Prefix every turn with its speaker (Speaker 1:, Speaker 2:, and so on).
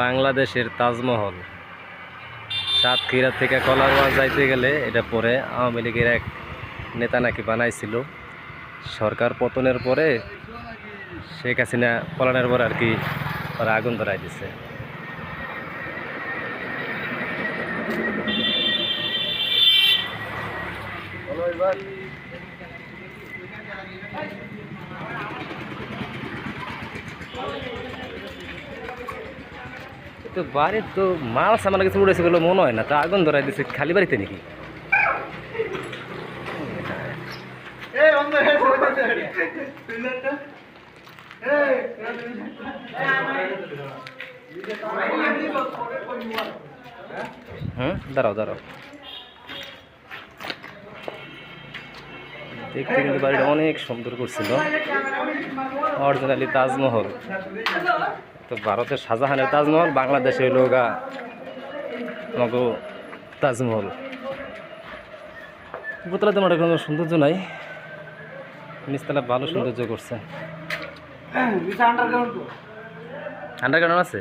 Speaker 1: বাংলাদেশের তাজমহল সাতক্ষীরা থেকে কলারওয়াজ যাইতে গেলে এটা পরে আওয়ামী লীগের এক নেতা নাকি বানাইছিল। সরকার পতনের পরে শেখ হাসিনা পলানোর পর আর কি ওরা আগুন ধরাই দিছে। তো বাড়ির তো মাল সামান কিছু উড়েছে বলে মনে হয় না, তো আগুন ধরাই দিছে খালি বাড়িতে নাকি? দাঁড়াও দাঁড়াও, দেখতে কিন্তু বাড়িটা অনেক সুন্দর করছিল, অরিজিনালি তাজমহল। তো ভারতের শাহজাহানের তাজমহল, বাংলাদেশে হইল গা আমাকে তাজমহল। উপরতলা তোমার কোনো সৌন্দর্য নাই, নিচতলা ভালো সৌন্দর্য করছে। আন্ডারগ্রাউন্ড আছে।